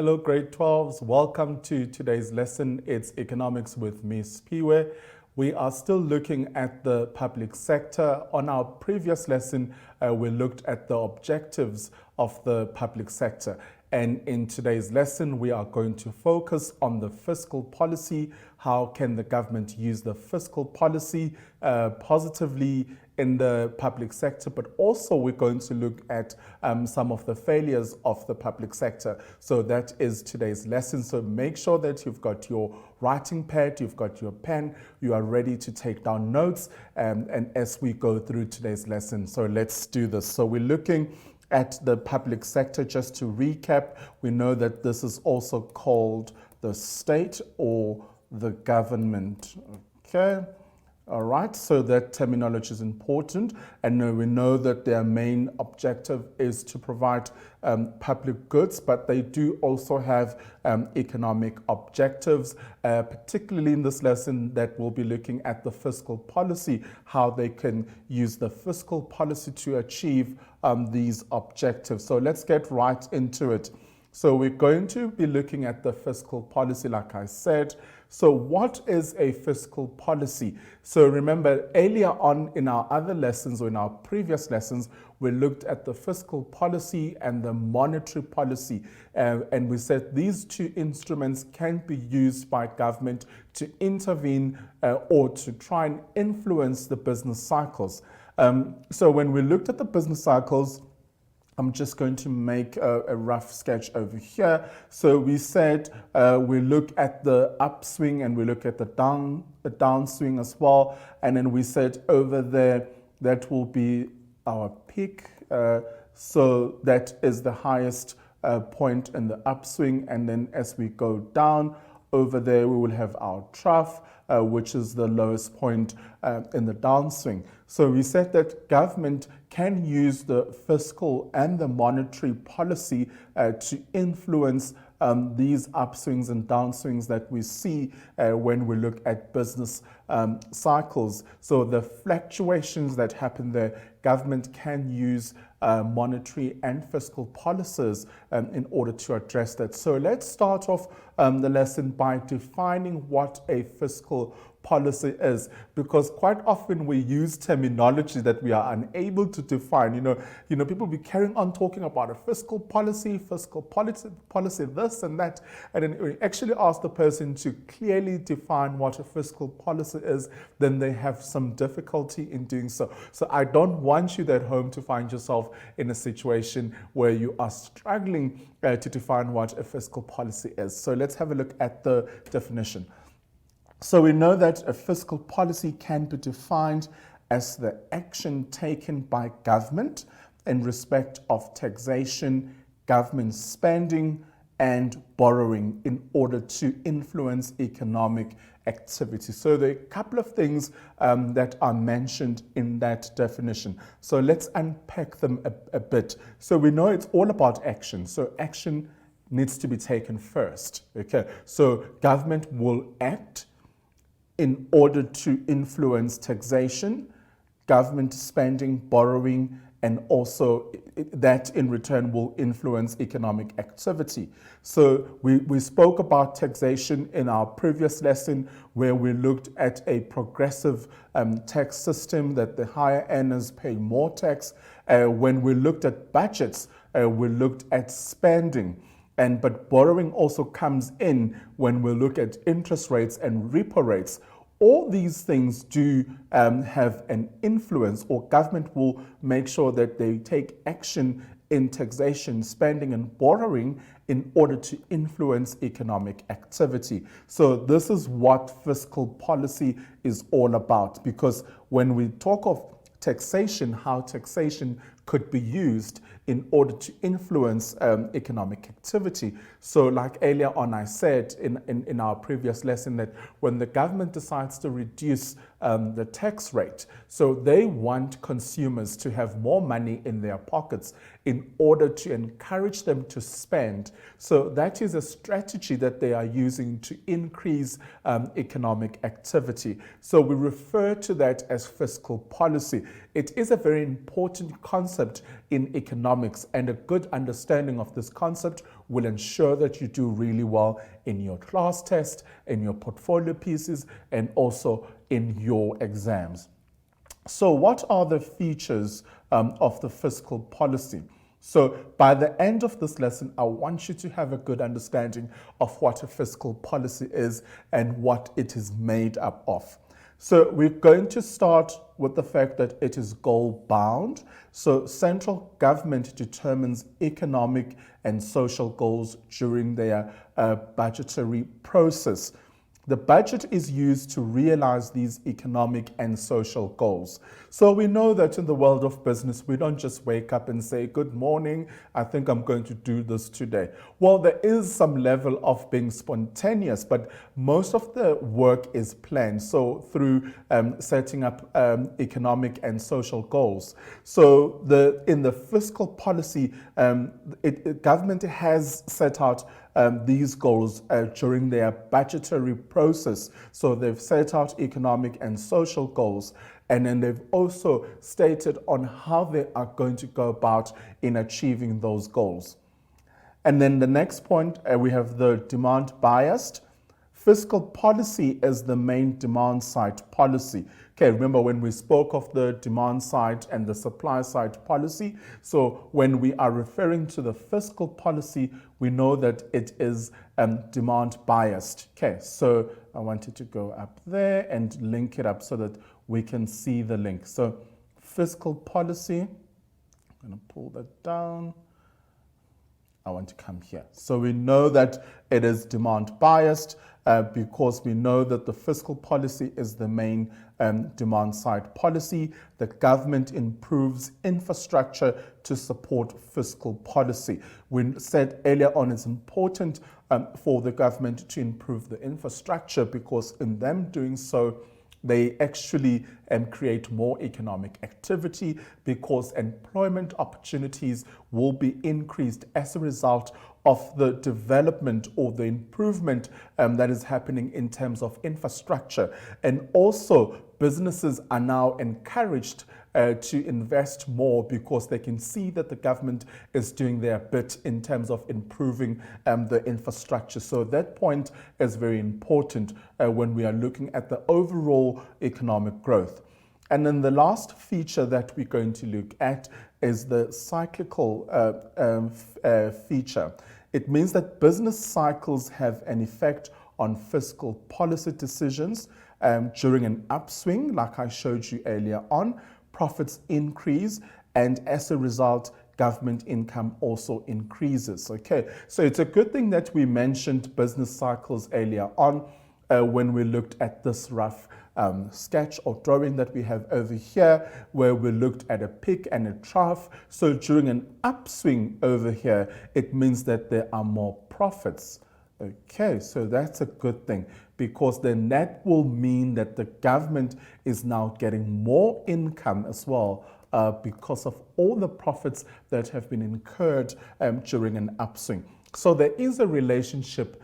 Hello, grade 12s. Welcome to today's lesson. It's Economics with Ms. Piwe. We are still looking at the public sector. On our previous lesson, we looked at the objectives of the public sector. And in today's lesson, we are going to focus on the fiscal policy. How can the government use the fiscal policy positively in the public sector? But also we're going to look at some of the failures of the public sector. So that is today's lesson. So make sure that you've got your writing pad, you've got your pen, you are ready to take down notes and as we go through today's lesson. So let's do this. So we're looking at the public sector. Just to recap, we know that this is also called the state or the government. Okay. All right, so that terminology is important, and we know that their main objective is to provide public goods, but they do also have economic objectives, particularly in this lesson that we'll be looking at the fiscal policy, how they can use the fiscal policy to achieve these objectives. So let's get right into it. So we're going to be looking at the fiscal policy, like I said. So what is a fiscal policy? So remember, earlier on in our other lessons or in our previous lessons, we looked at the fiscal policy and the monetary policy. And we said these two instruments can be used by government to intervene or to try and influence the business cycles. So when we looked at the business cycles, I'm just going to make a rough sketch over here. So we said we look at the upswing and we look at the downswing as well. And then we said over there, that will be our peak. So that is the highest point in the upswing. And then as we go down over there, we will have our trough, which is the lowest point in the downswing. So we said that government can use the fiscal and the monetary policy to influence these upswings and downswings that we see when we look at business cycles. So the fluctuations that happen there, government can use monetary and fiscal policies in order to address that. So let's start off the lesson by defining what a fiscal policy is, because quite often we use terminology that we are unable to define. You know, people be carrying on talking about a fiscal policy, this and that, and then we actually ask the person to clearly define what a fiscal policy is, then they have some difficulty in doing so. So I don't want you at home to find yourself in a situation where you are struggling to define what a fiscal policy is. So let's have a look at the definition. So we know that a fiscal policy can be defined as the action taken by government in respect of taxation, government spending, and borrowing in order to influence economic activity. So there are a couple of things that are mentioned in that definition. So let's unpack them a bit. So we know it's all about action. So action needs to be taken first. Okay. So government will act in order to influence taxation, government spending, borrowing, and also that in return will influence economic activity. So we spoke about taxation in our previous lesson where we looked at a progressive tax system that the higher earners pay more tax. When we looked at budgets, we looked at spending. But borrowing also comes in when we look at interest rates and repo rates. All these things do have an influence, or government will make sure that they take action in taxation, spending, and borrowing in order to influence economic activity. So this is what fiscal policy is all about, because when we talk of taxation, how taxation could be used in order to influence economic activity. So like earlier on I said in our previous lesson that when the government decides to reduce the tax rate, so they want consumers to have more money in their pockets in order to encourage them to spend. So that is a strategy that they are using to increase economic activity. So we refer to that as fiscal policy. It is a very important concept in economics, and a good understanding of this concept will ensure that you do really well in your class test, in your portfolio pieces, and also in your exams. So what are the features of the fiscal policy? So by the end of this lesson, I want you to have a good understanding of what a fiscal policy is and what it is made up of. So we're going to start with the fact that it is goal bound. So central government determines economic and social goals during their budgetary process. The budget is used to realize these economic and social goals. So we know that in the world of business, we don't just wake up and say, good morning, I think I'm going to do this today. Well, there is some level of being spontaneous, but most of the work is planned. So through setting up economic and social goals. So in the fiscal policy, government has set out these goals during their budgetary process. So they've set out economic and social goals, and then they've also stated on how they are going to go about in achieving those goals. And then the next point, we have the demand biased. Fiscal policy is the main demand side policy. Okay, remember when we spoke of the demand side and the supply side policy? So when we are referring to the fiscal policy, we know that it is demand biased. Okay, so I wanted to go up there and link it up so that we can see the link. So fiscal policy, I'm going to pull that down. I want to come here. So we know that it is demand biased because we know that the fiscal policy is the main demand side policy. The government improves infrastructure to support fiscal policy. We said earlier on it's important for the government to improve the infrastructure because in them doing so, they actually create more economic activity because employment opportunities will be increased as a result of the development or the improvement that is happening in terms of infrastructure. And also, businesses are now encouraged to invest more because they can see that the government is doing their bit in terms of improving the infrastructure. So that point is very important when we are looking at the overall economic growth. And then the last feature that we're going to look at is the cyclical feature. It means that business cycles have an effect on fiscal policy decisions. During an upswing, like I showed you earlier on, profits increase, and as a result, government income also increases. Okay, so it's a good thing that we mentioned business cycles earlier on when we looked at this rough sketch or drawing that we have over here, where we looked at a peak and a trough. So during an upswing over here, it means that there are more profits. Okay, so that's a good thing because then that will mean that the government is now getting more income as well because of all the profits that have been incurred during an upswing. So there is a relationship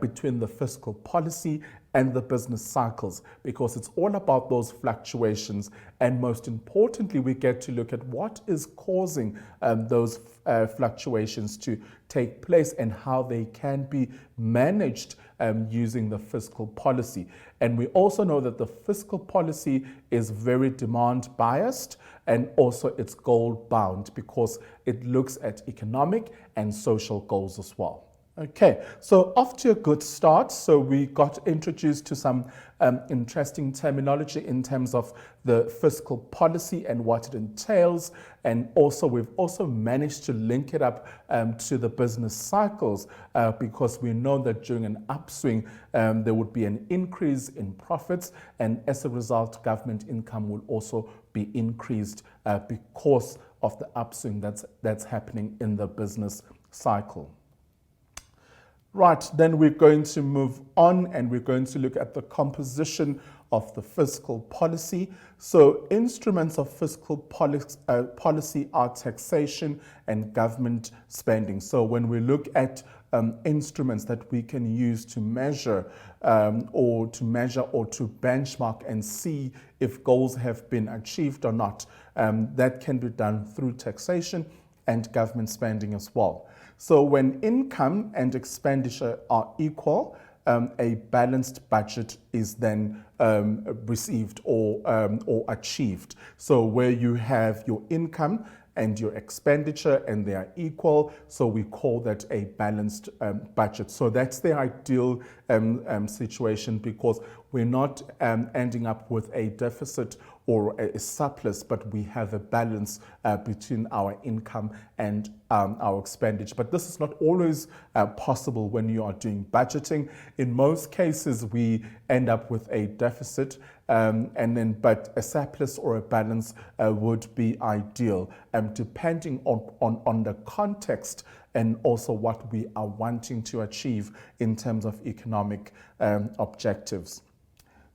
between the fiscal policy and the business cycles because it's all about those fluctuations, and most importantly we get to look at what is causing those fluctuations to take place and how they can be managed using the fiscal policy. And we also know that the fiscal policy is very demand biased and also it's goal bound because it looks at economic and social goals as well. Okay, so off to a good start. So we got introduced to some interesting terminology in terms of the fiscal policy and what it entails. And also we've also managed to link it up to the business cycles because we know that during an upswing, there would be an increase in profits. And as a result, government income will also be increased because of the upswing that's happening in the business cycle. Right, then we're going to move on and we're going to look at the composition of the fiscal policy. So instruments of fiscal policy are taxation and government spending. So when we look at instruments that we can use to measure or to benchmark and see if goals have been achieved or not, that can be done through taxation and government spending as well. So when income and expenditure are equal, a balanced budget is then received or achieved. So where you have your income and your expenditure and they are equal, so we call that a balanced budget. So that's the ideal situation, because we're not ending up with a deficit or a surplus, but we have a balance between our income and our expenditure. But this is not always possible when you are doing budgeting. In most cases, we end up with a deficit, but a surplus or a balance would be ideal, depending on the context and also what we are wanting to achieve in terms of economic objectives.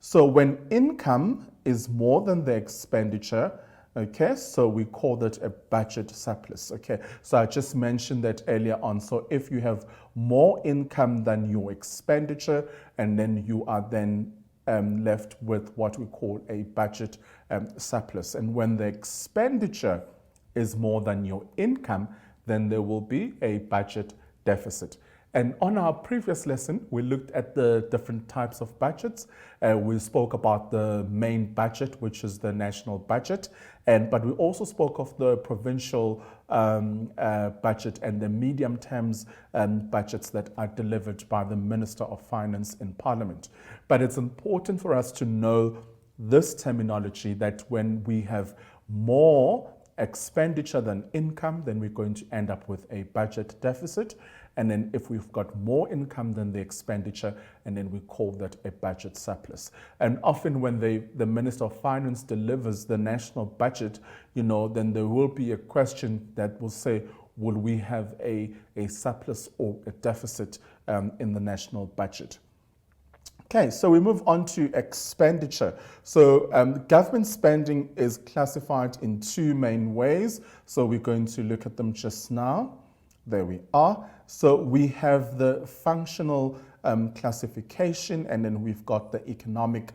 So when income is more than the expenditure, okay, so we call that a budget surplus, okay? So I just mentioned that earlier on. So if you have more income than your expenditure, and then you are then left with what we call a budget surplus. And when the expenditure is more than your income, then there will be a budget deficit. And on our previous lesson, we looked at the different types of budgets. We spoke about the main budget, which is the national budget, but we also spoke of the provincial budget and the medium terms budgets that are delivered by the Minister of Finance in Parliament. But it's important for us to know this terminology, that when we have more expenditure than income, then we're going to end up with a budget deficit. And then if we've got more income than the expenditure, and then we call that a budget surplus. And often when the Minister of Finance delivers the national budget, then there will be a question that will say, will we have a surplus or a deficit in the national budget? Okay, so we move on to expenditure. So government spending is classified in two main ways. So we're going to look at them just now. There we are. So we have the functional classification, and then we've got the economic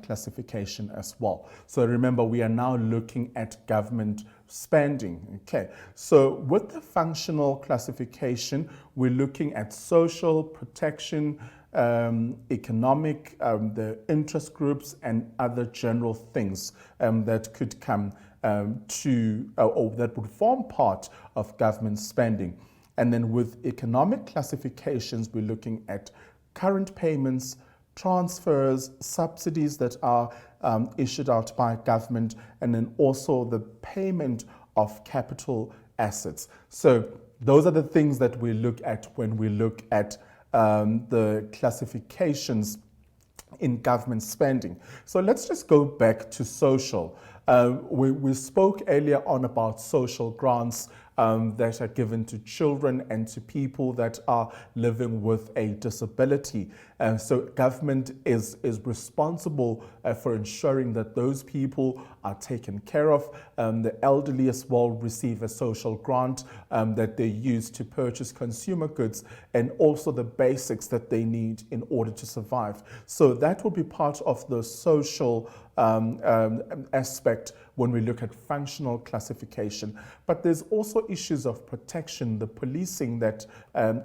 classification as well. So remember, we are now looking at government spending. Okay, so with the functional classification, we're looking at social protection, economic, the interest groups, and other general things that could come or that would form part of government spending. And then with economic classifications, we're looking at current payments, transfers, subsidies that are issued out by government, and then also the payment of capital assets. So those are the things that we look at when we look at the classifications in government spending. So let's just go back to social. We spoke earlier on about social grants that are given to children and to people that are living with a disability. So government is responsible for ensuring that those people are taken care of. The elderly as well receive a social grant that they use to purchase consumer goods, and also the basics that they need in order to survive. So that will be part of the social aspect when we look at functional classification. But there's also issues of protection, the policing that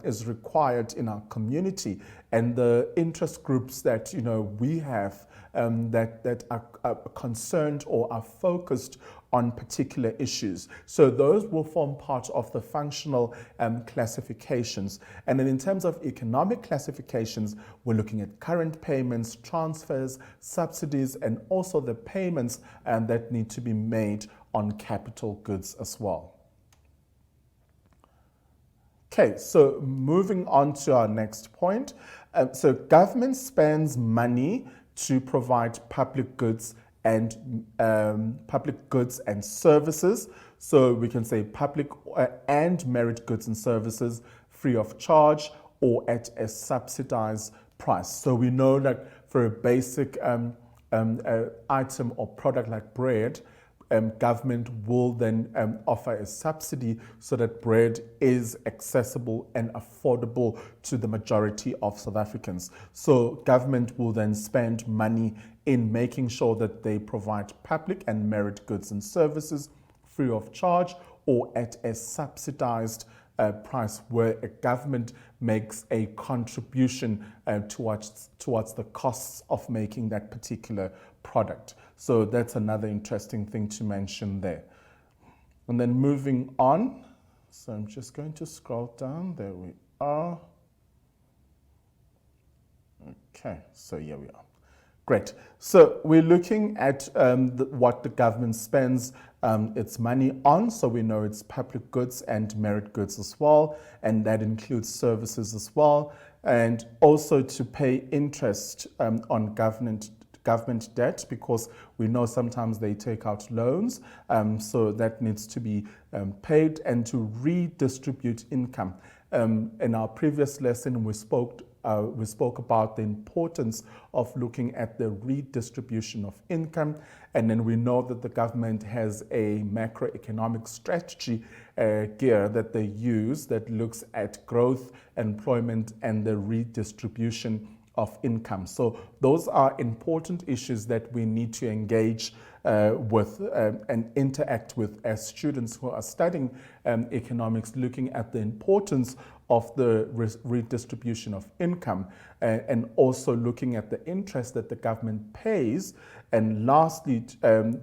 is required in our community, and the interest groups that we have that are concerned or are focused on particular issues. So those will form part of the functional classifications. And then in terms of economic classifications, we're looking at current payments, transfers, subsidies, and also the payments that need to be made on capital goods as well. Okay, so moving on to our next point. So government spends money to provide public goods and services. So we can say public and merit goods and services free of charge or at a subsidized price. So we know that for a basic item or product like bread, government will then offer a subsidy so that bread is accessible and affordable to the majority of South Africans. So government will then spend money in making sure that they provide public and merit goods and services free of charge or at a subsidized price where a government makes a contribution towards the costs of making that particular product. So that's another interesting thing to mention there. And then moving on, so I'm just going to scroll down, there we are. Okay, so here we are. Great. So we're looking at what the government spends its money on. So we know it's public goods and merit goods as well, and that includes services as well, and also to pay interest on government debt, because we know sometimes they take out loans, so that needs to be paid, and to redistribute income. In our previous lesson, we spoke about the importance of looking at the redistribution of income, and then we know that the government has a macroeconomic strategy gear that they use that looks at growth, employment, and the redistribution of income. So those are important issues that we need to engage with and interact with as students who are studying economics, looking at the importance of the redistribution of income, and also looking at the interest that the government pays, and lastly,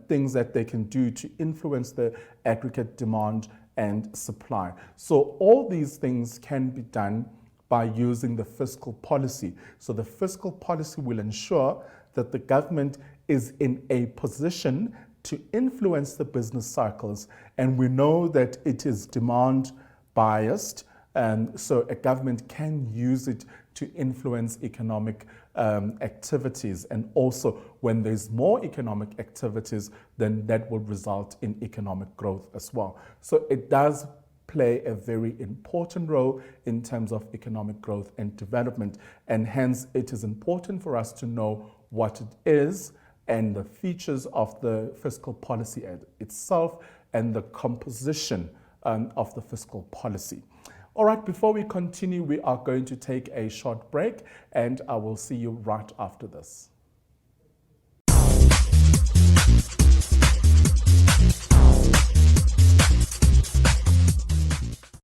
things that they can do to influence the aggregate demand and supply. So all these things can be done by using the fiscal policy. So the fiscal policy will ensure that the government is in a position to influence the business cycles, and we know that it is demand biased, and so a government can use it to influence economic activities, and also when there's more economic activities, then that will result in economic growth as well. So it does play a very important role in terms of economic growth and development, and hence it is important for us to know what it is and the features of the fiscal policy itself and the composition of the fiscal policy. All right, before we continue, we are going to take a short break, and I will see you right after this.